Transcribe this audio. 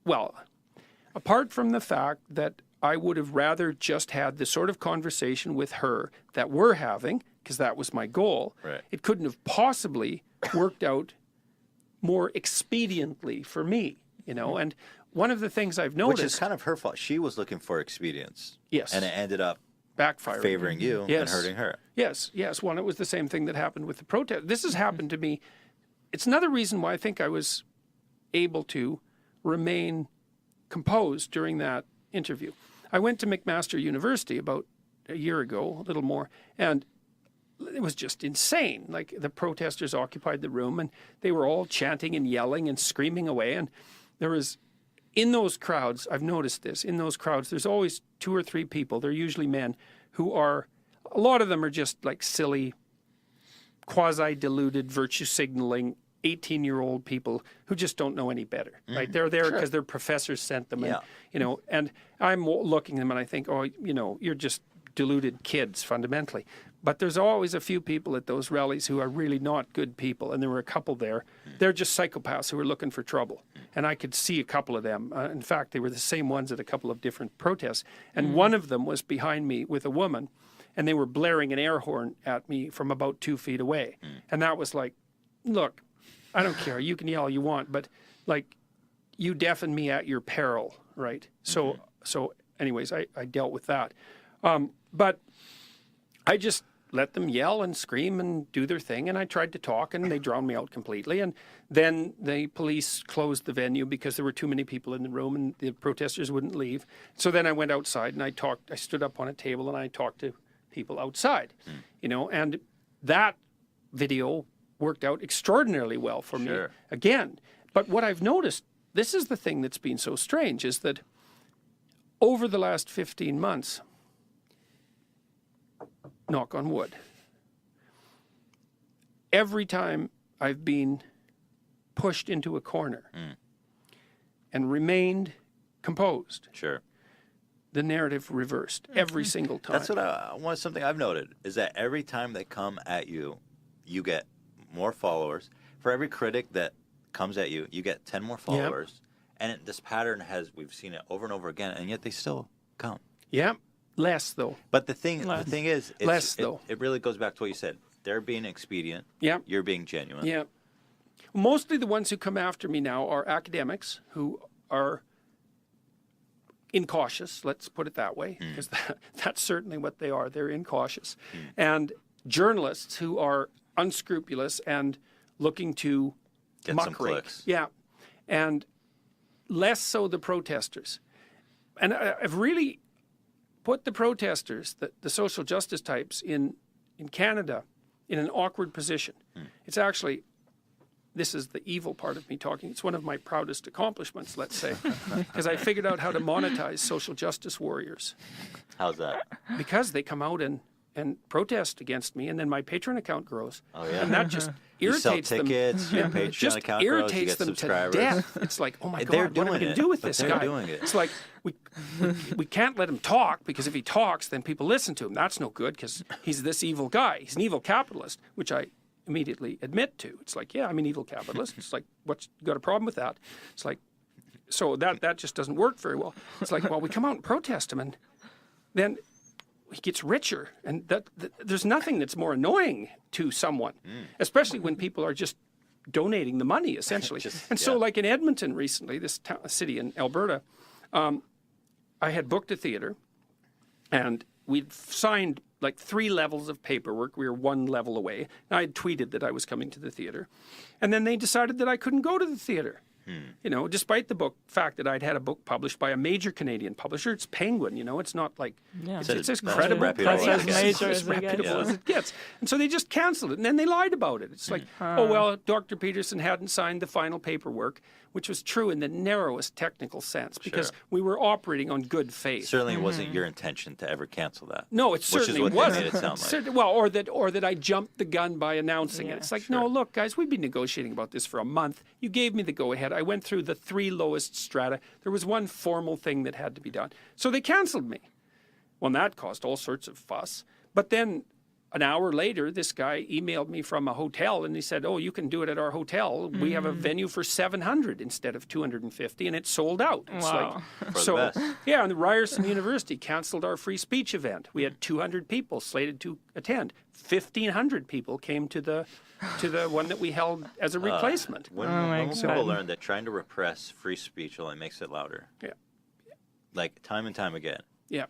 well, apart from the fact that I would have rather just had the sort of conversation with her that we're having, because that was my goal. Right. It couldn't have possibly worked out more expediently for me, you know. And one of the things I've noticed... Which is kind of her fault. She was looking for expedience. Yes. And it ended up backfiring. Favoring you and hurting her. Yes, yes. Well, it was the same thing that happened with the protest. This has happened to me. It's another reason why I think I was able to remain composed during that interview. I went to McMaster University about a year ago, a little more, and it was just insane. Like, the protesters occupied the room, and they were all chanting and yelling and screaming away. And there was, in those crowds, I've noticed this, in those crowds, there's always 2 or 3 people, they're usually men, who are, a lot of them are just like silly, quasi-deluded, virtue signaling, 18-year-old people who just don't know any better, right? They're there because their professors sent them, and, you know, and I'm looking at them and I think, oh, you know, you're just deluded kids fundamentally. But there's always a few people at those rallies who are really not good people, and there were a couple there. They're just psychopaths who were looking for trouble, and I could see a couple of them. In fact, they were the same ones at a couple of different protests, and one of them was behind me with a woman, and they were blaring an air horn at me from about 2 feet away, and that was like, look, I don't care. You can yell all you want, but like, you deafen me at your peril, right? So anyways, I dealt with that. But I just let them yell and scream and do their thing, and I tried to talk, and they drowned me out completely. And then the police closed the venue because there were too many people in the room, and the protesters wouldn't leave. So then I went outside, and I stood up on a table, and I talked to people outside, you know, and that video worked out extraordinarily well for me again. But what I've noticed, this is the thing that's been so strange, is that over the last 15 months, knock on wood, every time I've been pushed into a corner and remained composed, the narrative reversed every single time. That's what something I've noted, is that every time they come at you, you get more followers. For every critic that comes at you, you get 10 more followers. And this pattern we've seen it over and over again, and yet they still come. Yeah, less though. But the thing is, it really goes back to what you said. They're being expedient. Yeah. You're being genuine. Yeah. Mostly the ones who come after me now are academics who are incautious, let's put it that way, because that's certainly what they are. They're incautious. And journalists who are unscrupulous and looking to get some clicks. Yeah. And less so the protesters. And I've really put the protesters, the social justice types in Canada, in an awkward position. It's actually, this is the evil part of me talking, it's one of my proudest accomplishments, let's say, because I figured out how to monetize social justice warriors. How's that? Because they come out and protest against me, and then my Patreon account grows. Oh, yeah. And that just irritates them. You sell tickets, your Patreon just account irritates grows, you get them subscribers. to death. It's like, oh my They're God, what am I going to do with this they're guy? doing it. It's like, we can't let him talk, because if he talks, then people listen to him. That's no good, because he's this evil guy. He's an evil capitalist, which I immediately admit to. It's like, yeah, I'm an evil capitalist. It's like, what's got a problem with that? It's like, so that just doesn't work very well. It's like, well, we come out and protest him, and then he gets richer, and there's nothing that's more annoying to someone, especially when people are just donating the money, essentially. So like in Edmonton recently, this city in Alberta, I had booked a theater, and we'd signed like 3 levels of paperwork. We were 1 level away. And I had tweeted that I was coming to the theater, and then they decided that I couldn't go to the theater. You know, despite the fact that I'd had a book published by a major Canadian publisher. It's Penguin, you know, it's not like, it's as credible, as major as reputable as it gets. And so they just canceled it, and then they lied about it. It's like, oh, well, Dr. Peterson hadn't signed the final paperwork, which was true in the narrowest technical sense, because we were operating on good faith. Certainly wasn't your intention to ever cancel that. No, it certainly wasn't. Which is what they made it sound like. Well, or that I jumped the gun by announcing it. It's like, no, look, guys, we've been negotiating about this for a month. You gave me the go-ahead. I went through the 3 lowest strata. There was one formal thing that had to be done. So they canceled me. Well, that caused all sorts of fuss. But then an hour later, this guy emailed me from a hotel, and he said, "Oh, you can do it at our hotel. We have a venue for 700 instead of 250, and it's sold out." It's Wow. For the best. yeah, and the Ryerson University canceled our free speech event. We had 200 people slated to attend. 1,500 people came to the one that we held as a replacement. When my people God. learn that trying to repress free speech only makes it louder, Yeah, like time and time again. yeah.